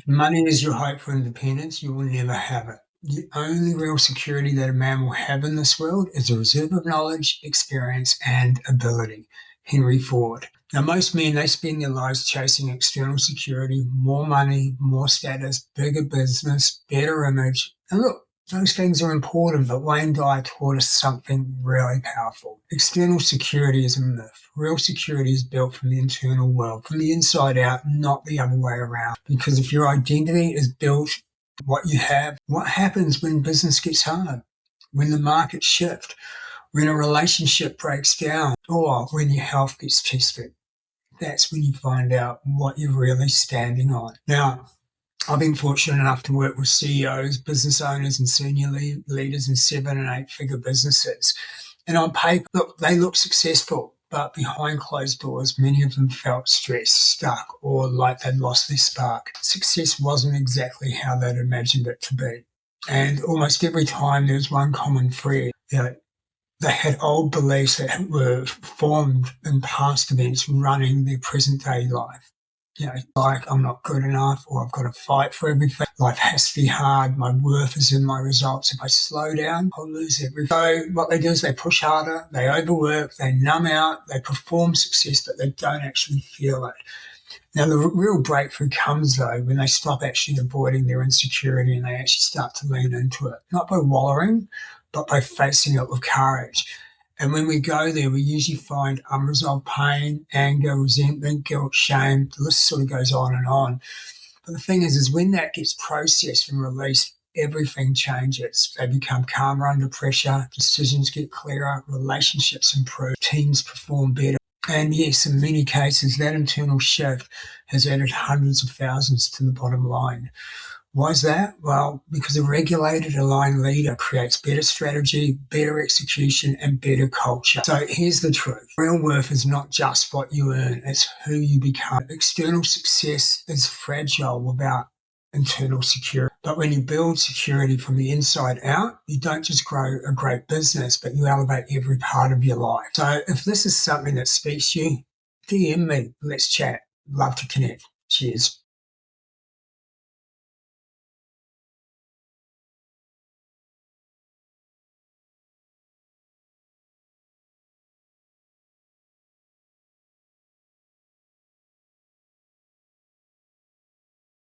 Money is your hope for independence. You will never have it. The only real security that a man will have in this world is a reserve of knowledge, experience, and ability. Henry Ford. Now, most men, they spend their lives chasing external security, more money, more status, bigger business, better image. And look, those things are important, but Wayne Dyer taught us something really powerful. External security is a myth. Real security is built from the internal world, from the inside out, not the other way around. Because if your identity is built on what you have, what happens when business gets hard, when the markets shift, when a relationship breaks down, or when your health gets tested? That's when you find out what you're really standing on. Now, I've been fortunate enough to work with CEOs, business owners, and senior leaders in 7 and 8 figure businesses. And on paper, look, they look successful, but behind closed doors, many of them felt stressed, stuck, or like they'd lost their spark. Success wasn't exactly how they'd imagined it to be. And almost every time there's one common thread. They had old beliefs that were formed in past events running their present day life. Like I'm not good enough, or I've got to fight for everything. Life has to be hard. My worth is in my results. If I slow down, I'll lose everything. So what they do is they push harder, they overwork, they numb out, they perform success, but they don't actually feel it. Now, the real breakthrough comes, though, when they stop actually avoiding their insecurity and they actually start to lean into it, not by wallowing, but by facing it with courage. And when we go there, we usually find unresolved pain, anger, resentment, guilt, shame. The list sort of goes on and on. But the thing is when that gets processed and released, everything changes. They become calmer under pressure, decisions get clearer, relationships improve, teams perform better. And yes, in many cases, that internal shift has added hundreds of thousands to the bottom line. Why is that? Well, because a regulated, aligned leader creates better strategy, better execution, and better culture. So here's the truth. Real worth is not just what you earn, it's who you become. External success is fragile without internal security. But when you build security from the inside out, you don't just grow a great business, but you elevate every part of your life. So if this is something that speaks to you, DM me. Let's chat. Love to connect. Cheers.